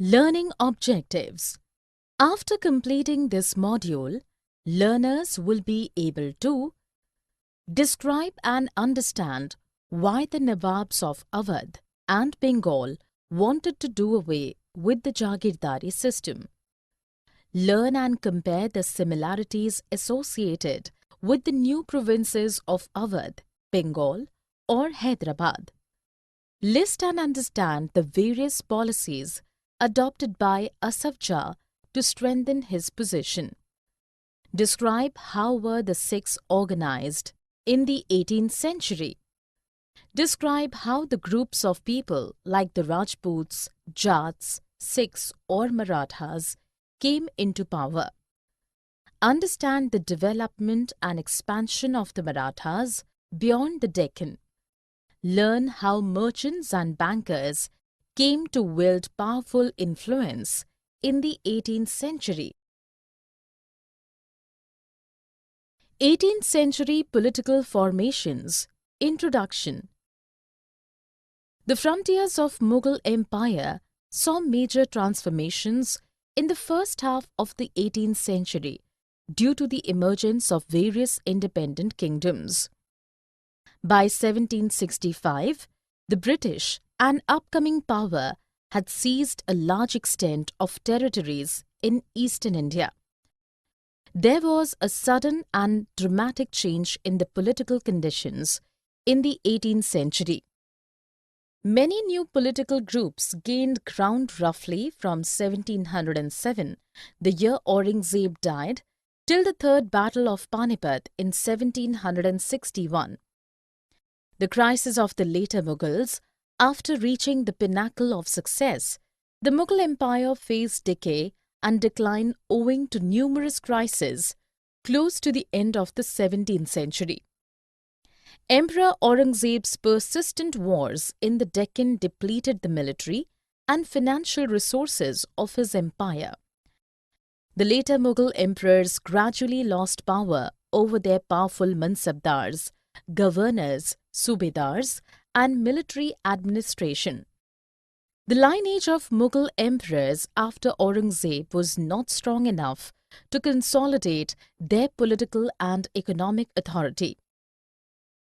Learning objectives. After completing this module, learners will be able to describe and understand why the Nawabs of Awadh and Bengal wanted to do away with the Jagirdari system. Learn and compare the similarities associated with the new provinces of Awadh, Bengal, or Hyderabad. List and understand the various policies adopted by Asaf Jah to strengthen his position. Describe how were the Sikhs organized in the 18th century. Describe how the groups of people like the Rajputs, Jats, Sikhs or Marathas came into power. Understand the development and expansion of the Marathas beyond the Deccan. Learn how merchants and bankers came to wield powerful influence in the 18th century. 18th century political formations. Introduction. The frontiers of Mughal Empire saw major transformations in the first half of the 18th century due to the emergence of various independent kingdoms. By 1765, the British, an upcoming power, had seized a large extent of territories in eastern India. There was a sudden and dramatic change in the political conditions in the 18th century. Many new political groups gained ground roughly from 1707, the year Aurangzeb died, till the Third Battle of Panipat in 1761. The crisis of the later Mughals. After reaching the pinnacle of success, the Mughal Empire faced decay and decline owing to numerous crises close to the end of the 17th century. Emperor Aurangzeb's persistent wars in the Deccan depleted the military and financial resources of his empire. The later Mughal emperors gradually lost power over their powerful mansabdars, governors, subedars, and military administration. The lineage of Mughal emperors after Aurangzeb was not strong enough to consolidate their political and economic authority.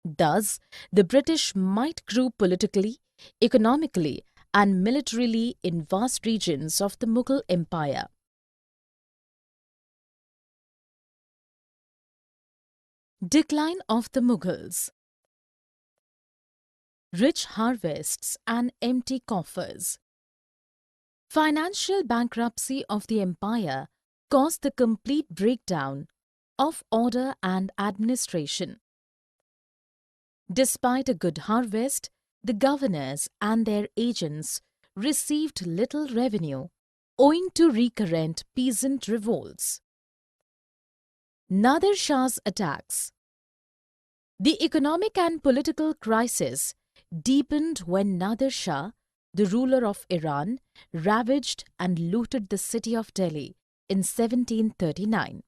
Thus, the British might grew politically, economically, and militarily in vast regions of the Mughal Empire. Decline of the Mughals. Rich harvests and empty coffers. Financial bankruptcy of the empire caused the complete breakdown of order and administration. Despite a good harvest, the governors and their agents received little revenue owing to recurrent peasant revolts. Nadir Shah's attacks. The economic and political crisis deepened when Nadir Shah, the ruler of Iran, ravaged and looted the city of Delhi in 1739.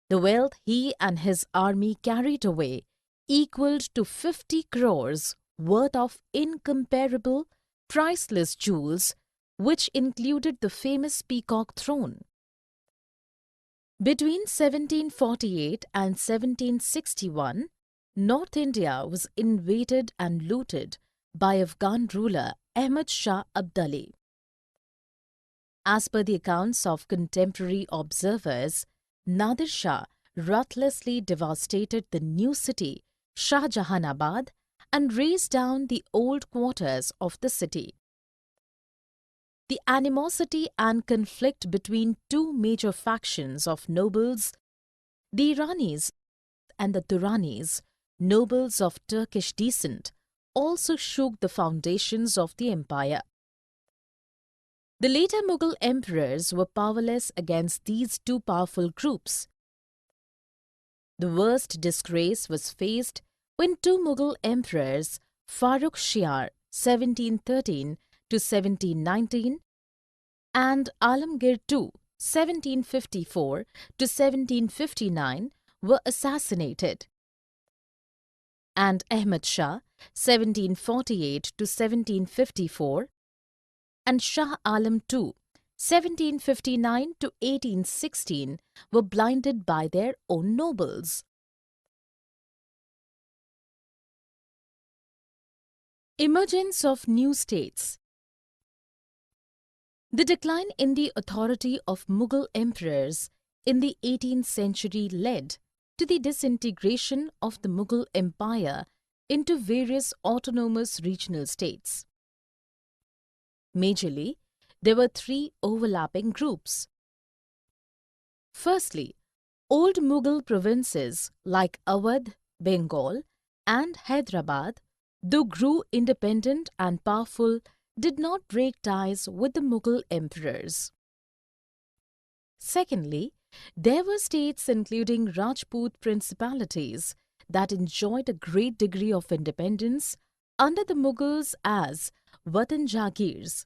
The wealth he and his army carried away equaled to 50 crores worth of incomparable, priceless jewels, which included the famous peacock throne. Between 1748 and 1761, North India was invaded and looted by Afghan ruler Ahmad Shah Abdali. As per the accounts of contemporary observers, Nadir Shah ruthlessly devastated the new city, Shahjahanabad, and razed down the old quarters of the city. The animosity and conflict between two major factions of nobles, the Iranis and the Duranis, nobles of Turkish descent, also shook the foundations of the empire. The later Mughal emperors were powerless against these two powerful groups. The worst disgrace was faced when two Mughal emperors, Farrukh Shiar (1713 to 1719) and Alamgir II (1754 to 1759) were assassinated, and Ahmad Shah (1748 to 1754) and Shah Alam II, 1759 to 1816, were blinded by their own nobles. Emergence of new states. The decline in the authority of Mughal emperors in the 18th century led to the disintegration of the Mughal Empire into various autonomous regional states. Majorly, there were three overlapping groups. Firstly, old Mughal provinces like Awadh, Bengal, and Hyderabad, though grew independent and powerful, did not break ties with the Mughal emperors. Secondly, there were states including Rajput principalities that enjoyed a great degree of independence under the Mughals as Watan Jagirs.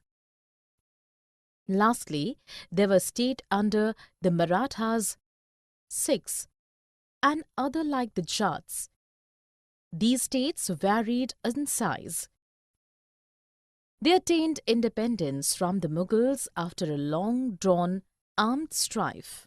Lastly, there were states under the Marathas, Sikhs, and other like the Jats. These states varied in size. They attained independence from the Mughals after a long-drawn armed strife.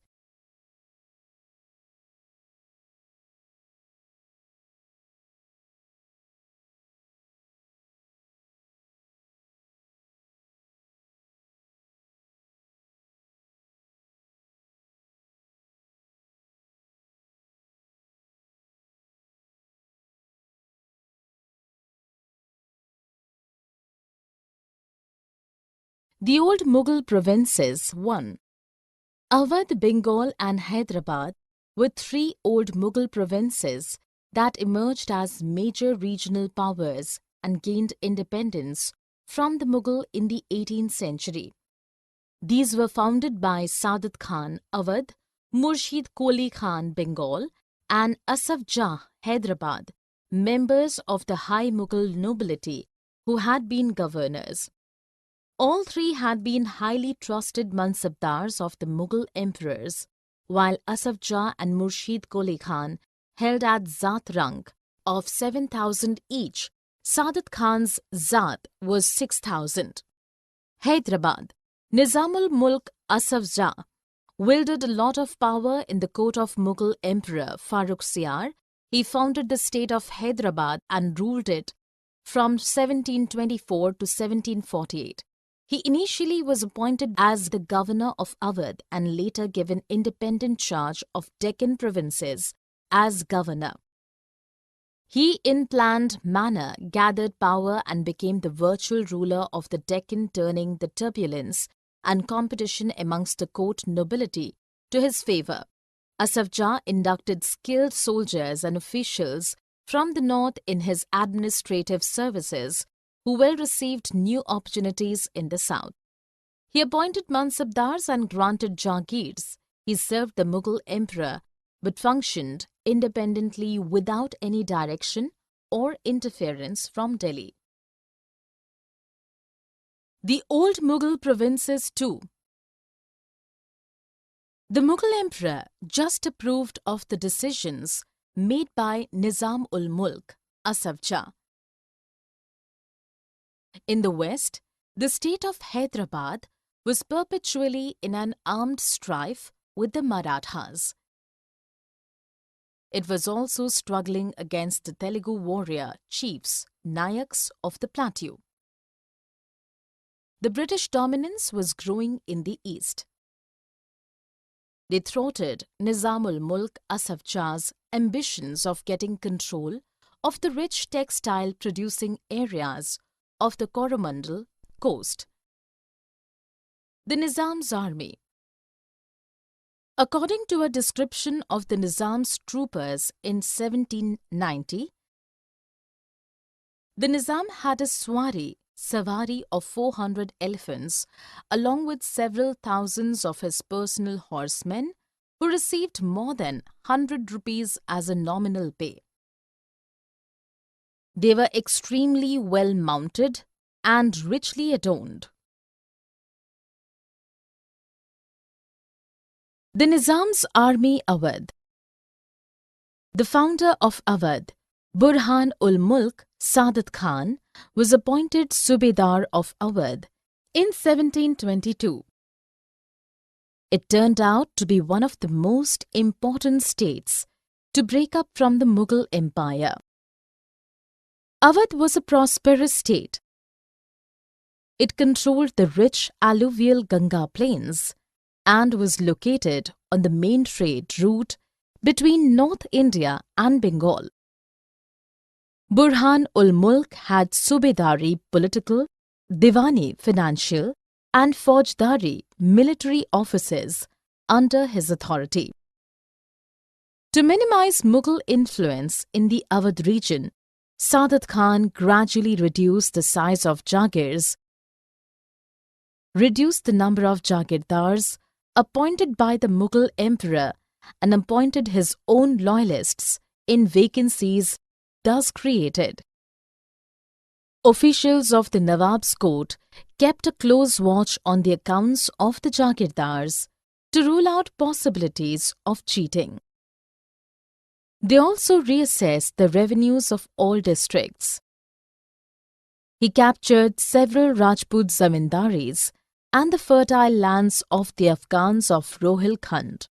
The old Mughal provinces 1. Awadh, Bengal and Hyderabad were three old Mughal provinces that emerged as major regional powers and gained independence from the Mughal in the 18th century. These were founded by Saadat Khan, Awadh, Murshid Qoli Khan, Bengal, and Asaf Jah, Hyderabad, members of the high Mughal nobility who had been governors. All three had been highly trusted mansabdars of the Mughal emperors, while Asaf Jah and Murshid Qoli Khan held at Zat rank of 7,000 each. Saadat Khan's Zat was 6,000. Hyderabad. Nizamul Mulk Asaf Jah wielded a lot of power in the court of Mughal Emperor Farrukh Siar. He founded the state of Hyderabad and ruled it from 1724 to 1748. He initially was appointed as the governor of Awadh and later given independent charge of Deccan provinces as governor. He, in planned manner, gathered power and became the virtual ruler of the Deccan, turning the turbulence and competition amongst the court nobility to his favour. Asaf Jah inducted skilled soldiers and officials from the north in his administrative services, who well received new opportunities in the south. He appointed mansabdars and granted jagirs. He served the Mughal emperor but functioned independently without any direction or interference from Delhi. The old Mughal provinces too. The Mughal emperor just approved of the decisions made by Nizam-ul-Mulk, Asaf Jah. In the west, the state of Hyderabad was perpetually in an armed strife with the Marathas. It was also struggling against the Telugu warrior chiefs, Nayaks of the plateau. The British dominance was growing in the east. They thwarted Nizam-ul-Mulk Asaf Jah's ambitions of getting control of the rich textile-producing areas of the Coromandel coast. The Nizam's army. According to a description of the Nizam's troopers in 1790, the Nizam had a savari of 400 elephants, along with several thousands of his personal horsemen, who received more than 100 rupees as a nominal pay. They were extremely well mounted and richly adorned. The Nizam's army Awadh. The founder of Awadh, Burhan-ul-Mulk Saadat Khan, was appointed Subedar of Awadh in 1722. It turned out to be one of the most important states to break up from the Mughal Empire. Awadh was a prosperous state. It controlled the rich alluvial Ganga plains and was located on the main trade route between North India and Bengal. Burhan-ul-Mulk had Subedari political, Diwani financial, and Faujdari military offices under his authority. To minimize Mughal influence in the Awadh region, Saadat Khan gradually reduced the size of jagirs, reduced the number of jagirdars appointed by the Mughal emperor, and appointed his own loyalists in vacancies thus created. Officials of the Nawab's court kept a close watch on the accounts of the jagirdars to rule out possibilities of cheating. They also reassessed the revenues of all districts. He captured several Rajput zamindaris and the fertile lands of the Afghans of Rohilkhand.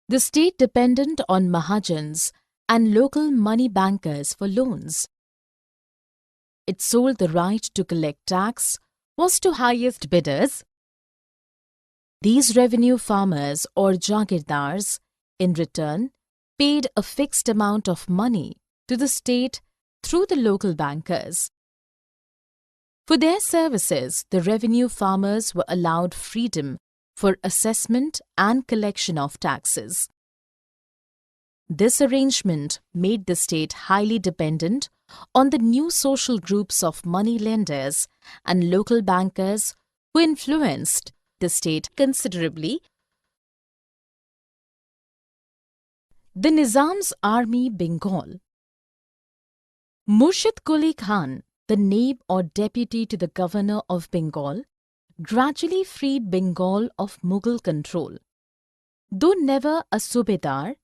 The state depended on Mahajans and local money bankers for loans. It sold the right to collect tax was to highest bidders. These revenue farmers or jagirdars, in return, paid a fixed amount of money to the state through the local bankers. For their services, the revenue farmers were allowed freedom for assessment and collection of taxes. This arrangement made the state highly dependent on the new social groups of money lenders and local bankers who influenced the state considerably. The Nizam's army Bengal. Murshid Quli Khan, the naib or deputy to the governor of Bengal, gradually freed Bengal of Mughal control. Though never a subedar,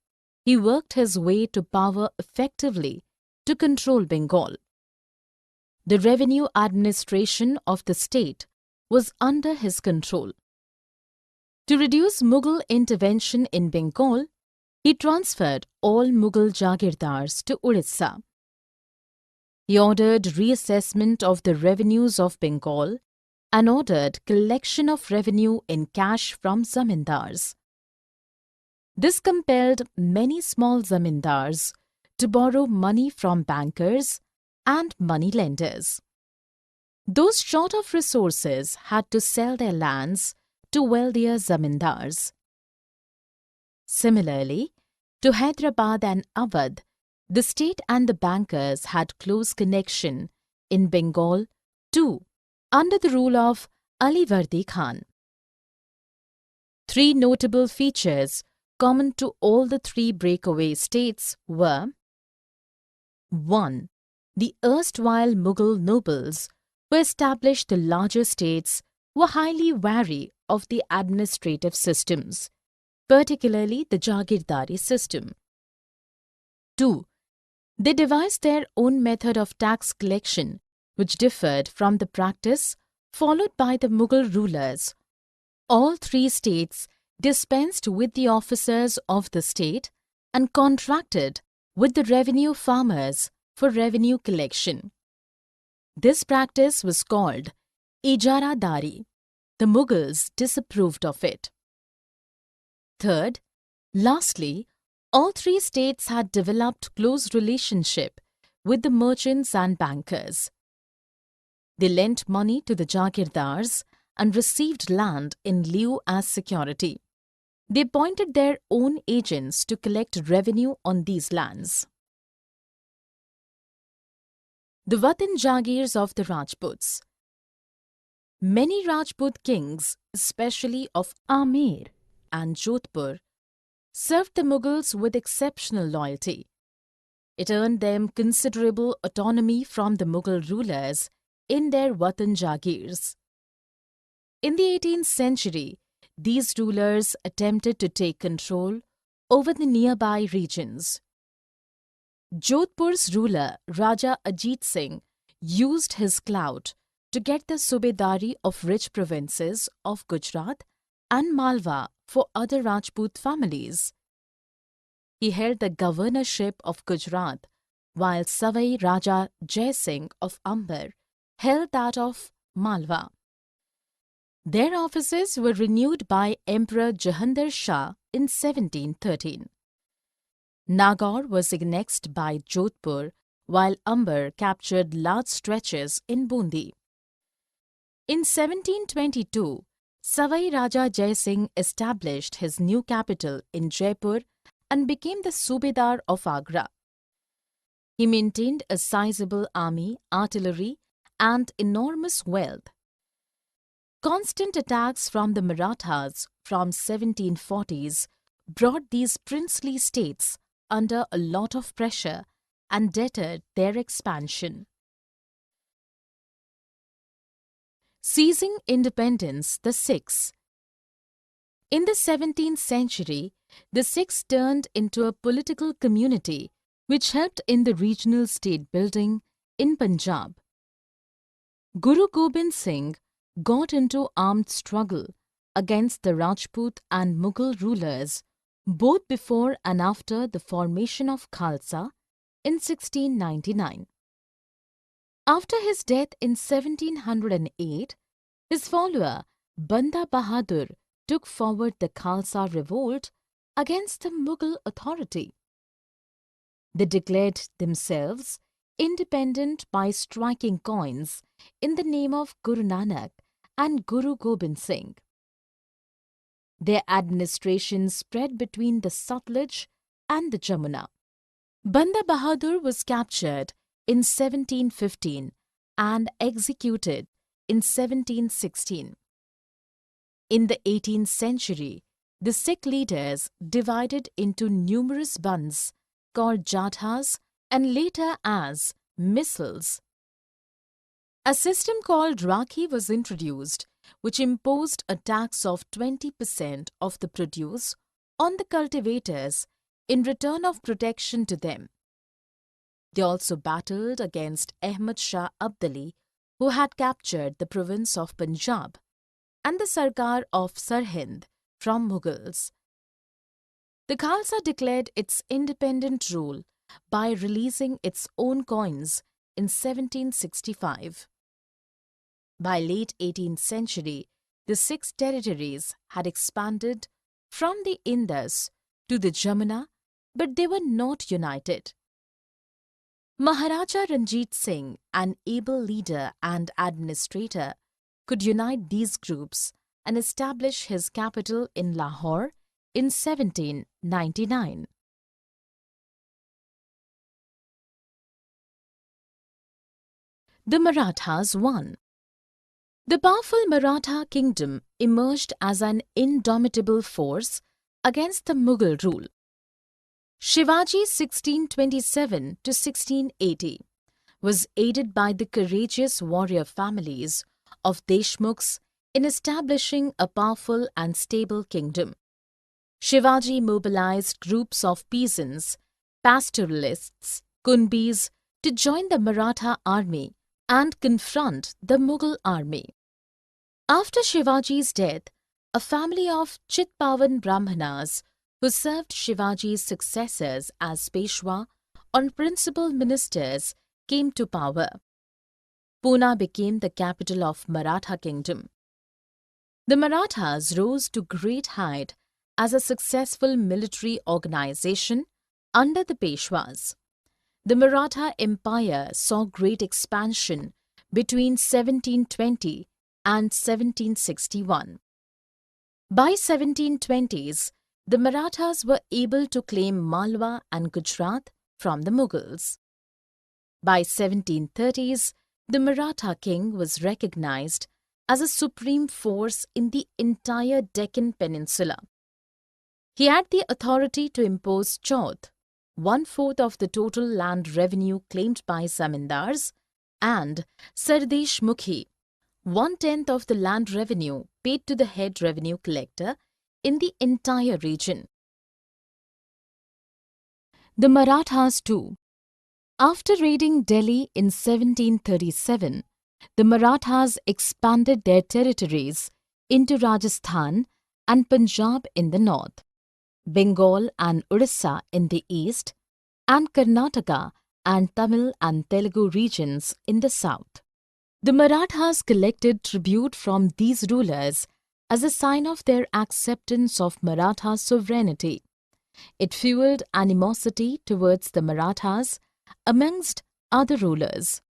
he worked his way to power effectively to control Bengal. The revenue administration of the state was under his control. To reduce Mughal intervention in Bengal, he transferred all Mughal jagirdars to Orissa. He ordered reassessment of the revenues of Bengal and ordered collection of revenue in cash from zamindars. This compelled many small zamindars to borrow money from bankers and money lenders. Those short of resources had to sell their lands to wealthier zamindars. Similarly, to Hyderabad and Awadh, the state and the bankers had close connection in Bengal too, under the rule of Alivardi Khan. Three notable features common to all the three breakaway states were: 1. The erstwhile Mughal nobles who established the larger states were highly wary of the administrative systems, particularly the Jagirdari system. 2. They devised their own method of tax collection, which differed from the practice followed by the Mughal rulers. All three states dispensed with the officers of the state and contracted with the revenue farmers for revenue collection. This practice was called Ijaradari. The Mughals disapproved of it. Third, lastly, all three states had developed close relationship with the merchants and bankers. They lent money to the jagirdars and received land in lieu as security. They appointed their own agents to collect revenue on these lands. The Watan Jagirs of the Rajputs. Many Rajput kings, especially of Amer and Jodhpur, served the Mughals with exceptional loyalty. It earned them considerable autonomy from the Mughal rulers in their Watan Jagirs. In the 18th century, these rulers attempted to take control over the nearby regions. Jodhpur's ruler Raja Ajit Singh used his clout to get the subedari of rich provinces of Gujarat and Malwa for other Rajput families. He held the governorship of Gujarat, while Savai Raja Jai Singh of Amber held that of Malwa. Their offices were renewed by Emperor Jahandar Shah in 1713. Nagaur was annexed by Jodhpur, while Amber captured large stretches in Bundi. In 1722, Savai Raja Jai Singh established his new capital in Jaipur and became the Subedar of Agra. He maintained a sizable army, artillery, and enormous wealth. Constant attacks from the Marathas from 1740s brought these princely states under a lot of pressure and deterred their expansion. Seizing independence, the Sikhs. In the 17th century, the Sikhs turned into a political community which helped in the regional state building in Punjab. Guru Gobind Singh got into armed struggle against the Rajput and Mughal rulers both before and after the formation of Khalsa in 1699. After his death in 1708, his follower Banda Bahadur took forward the Khalsa revolt against the Mughal authority. They declared themselves independent by striking coins in the name of Guru Nanak and Guru Gobind Singh. Their administration spread between the Satluj and the Jamuna. Banda Bahadur was captured in 1715 and executed in 1716. In the 18th century, the Sikh leaders divided into numerous bands called Jathas and later as Missals. A system called Rakhi was introduced, which imposed a tax of 20% of the produce on the cultivators in return of protection to them. They also battled against Ahmad Shah Abdali, who had captured the province of Punjab, and the Sarkar of Sarhind from Mughals. The Khalsa declared its independent rule by releasing its own coins in 1765. By late 18th century, the Sikh territories had expanded from the Indus to the Jamuna, but they were not united. Maharaja Ranjit Singh, an able leader and administrator, could unite these groups and establish his capital in Lahore in 1799. The Marathas won. The powerful Maratha kingdom emerged as an indomitable force against the Mughal rule. Shivaji 1627 to 1680 was aided by the courageous warrior families of Deshmukhs in establishing a powerful and stable kingdom. Shivaji mobilized groups of peasants, pastoralists, Kunbis to join the Maratha army and confront the Mughal army. After Shivaji's death, a family of Chitpavan Brahmanas who served Shivaji's successors as Peshwa or principal ministers came to power. Pune became the capital of Maratha kingdom. The Marathas rose to great height as a successful military organization under the Peshwas. The Maratha Empire saw great expansion between 1720 and 1761. By 1720s, the Marathas were able to claim Malwa and Gujarat from the Mughals. By 1730s, the Maratha king was recognized as a supreme force in the entire Deccan Peninsula. He had the authority to impose chauth, 1/4 of the total land revenue claimed by zamindars, and Sardesh Mukhi, 1/10 of the land revenue paid to the head revenue collector in the entire region. The Marathas too. After raiding Delhi in 1737, The Marathas expanded their territories into Rajasthan and Punjab in the north, Bengal and Orissa in the east, and Karnataka and Tamil and Telugu regions in the south. The Marathas collected tribute from these rulers as a sign of their acceptance of Maratha sovereignty. It fueled animosity towards the Marathas amongst other rulers.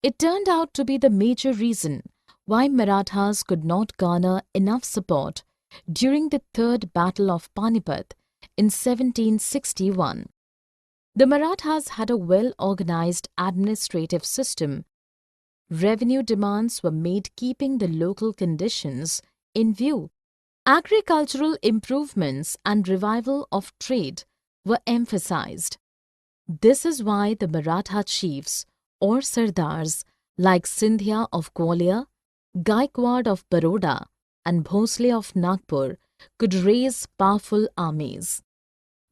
It turned out to be the major reason why Marathas could not garner enough support during the Third Battle of Panipat in 1761. The Marathas had a well-organized administrative system. Revenue demands were made keeping the local conditions in view. Agricultural improvements and revival of trade were emphasized. This is why the Maratha chiefs or Sardars like Sindhya of Gwalior, Gaikwad of Baroda and Bhosle of Nagpur could raise powerful armies.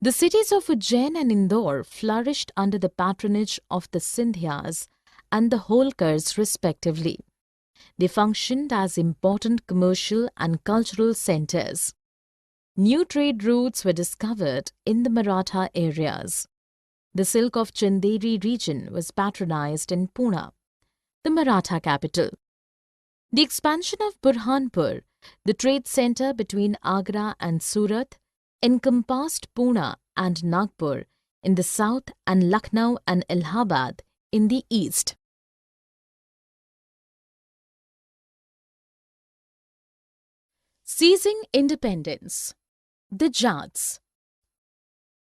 The cities of Ujjain and Indore flourished under the patronage of the Sindhyas and the Holkars respectively. They functioned as important commercial and cultural centers. New trade routes were discovered in the Maratha areas. The silk of Chanderi region was patronized in Pune, the Maratha capital. The expansion of Burhanpur, the trade center between Agra and Surat, encompassed Pune and Nagpur in the south and Lucknow and Allahabad in the east. Seizing independence. The Jats.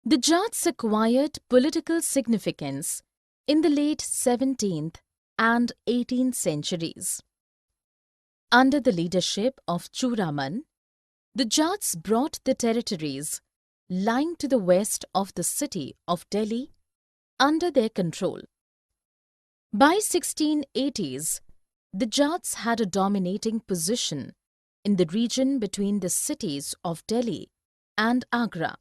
The Jats acquired political significance in the late 17th and 18th centuries. Under the leadership of Churaman, the Jats brought the territories lying to the west of the city of Delhi under their control. By 1680s, the Jats had a dominating position in the region between the cities of Delhi and Agra.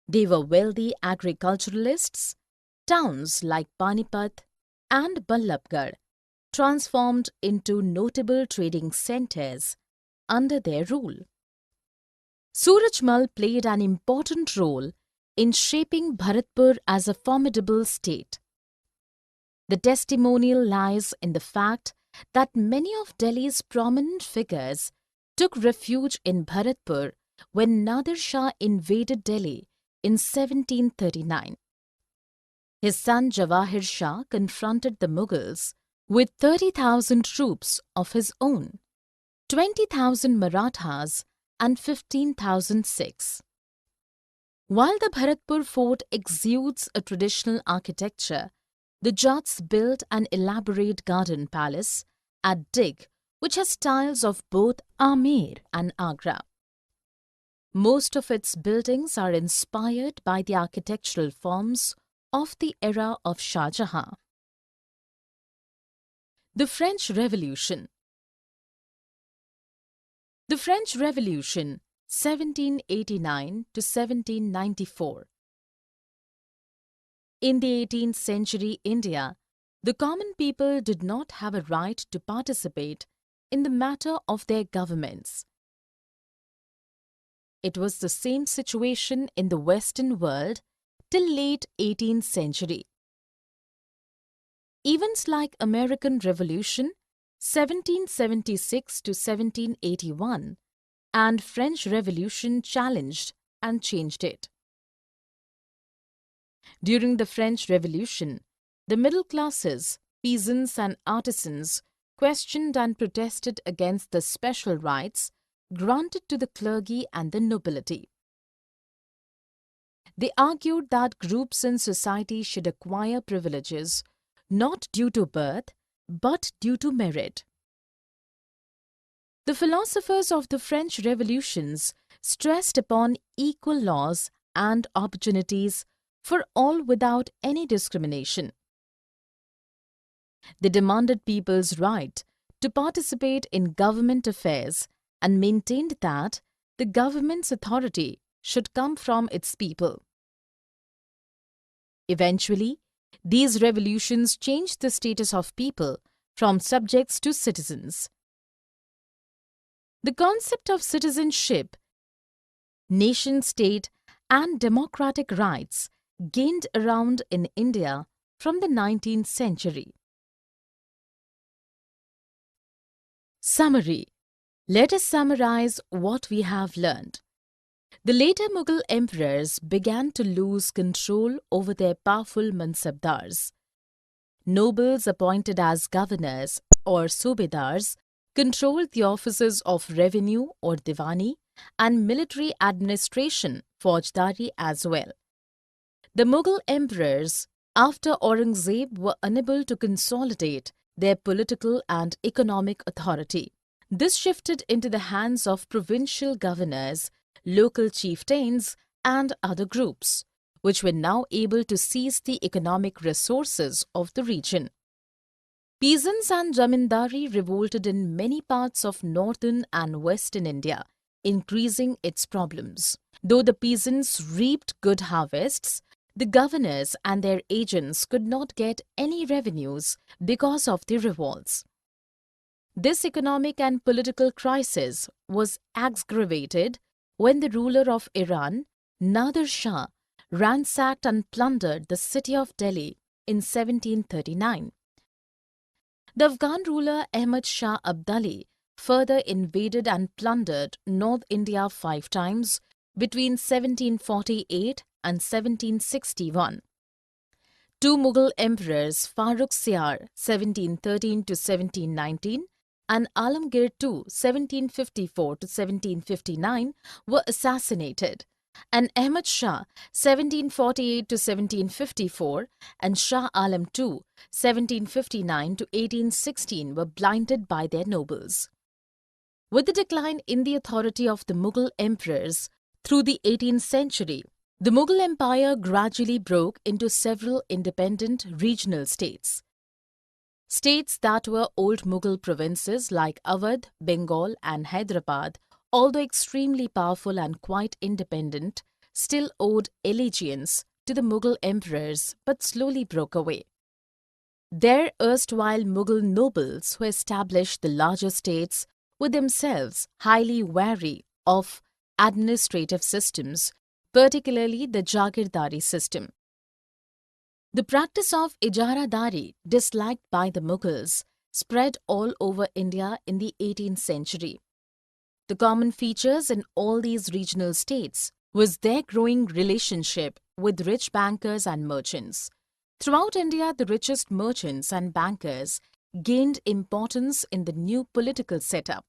They were wealthy agriculturalists. Towns like Panipat and Ballabgarh transformed into notable trading centers under their rule. Surajmal played an important role in shaping Bharatpur as a formidable state. The testimonial lies in the fact that many of Delhi's prominent figures took refuge in Bharatpur when Nadir Shah invaded Delhi in 1739. His son Jawahir Shah confronted the Mughals with 30,000 troops of his own, 20,000 Marathas and 15,000 Sikhs. While the Bharatpur fort exudes a traditional architecture, the Jats built an elaborate garden palace at Dig, which has styles of both Amer and Agra. Most of its buildings are inspired by the architectural forms of the era of Shah Jahan. The French Revolution. The French Revolution, 1789 to 1794. In the 18th century India, the common people did not have a right to participate in the matter of their governments. It was the same situation in the Western world till late 18th century. Events like American Revolution, 1776 to 1781, and French Revolution challenged and changed it. During the French Revolution, the middle classes, peasants and artisans questioned and protested against the special rights granted to the clergy and the nobility. They argued that groups in society should acquire privileges not due to birth but due to merit. The philosophers of the French revolutions stressed upon equal laws and opportunities for all without any discrimination. They demanded people's right to participate in government affairs and maintained that the government's authority should come from its people. Eventually, these revolutions changed the status of people from subjects to citizens. The concept of citizenship, nation-state, and democratic rights gained around in India from the 19th century. Summary. Let us summarize what we have learned. The later Mughal emperors began to lose control over their powerful mansabdars. Nobles appointed as governors or subedars controlled the offices of revenue or diwani and military administration, faujdari as well. The Mughal emperors after Aurangzeb were unable to consolidate their political and economic authority. This shifted into the hands of provincial governors, local chieftains, and other groups, which were now able to seize the economic resources of the region. Peasants and zamindari revolted in many parts of northern and western India, increasing its problems. Though the peasants reaped good harvests, the governors and their agents could not get any revenues because of the revolts. This economic and political crisis was aggravated when the ruler of Iran, Nader Shah, ransacked and plundered the city of Delhi in 1739. The Afghan ruler Ahmad Shah Abdali further invaded and plundered North India 5 times between 1748 and 1761. Two Mughal emperors, Farrukh Siar (1713 to 1719) and Alamgir II (1754 to 1759), were assassinated, and Ahmad Shah (1748 to 1754) and Shah Alam II (1759 to 1816) were blinded by their nobles. With the decline in the authority of the Mughal emperors through the 18th century, the Mughal Empire gradually broke into several independent regional states. States that were old Mughal provinces like Awadh, Bengal and Hyderabad, although extremely powerful and quite independent, still owed allegiance to the Mughal emperors but slowly broke away. Their erstwhile Mughal nobles who established the larger states were themselves highly wary of administrative systems, particularly the Jagirdari system. The practice of Ijaradari, disliked by the Mughals, spread all over India in the 18th century. The common features in all these regional states was their growing relationship with rich bankers and merchants. Throughout India, the richest merchants and bankers gained importance in the new political setup.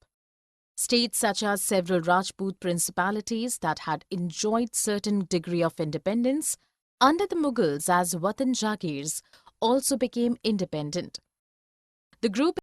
States such as several Rajput principalities that had enjoyed certain degree of independence under the Mughals as Watan Jagirs also became independent. The group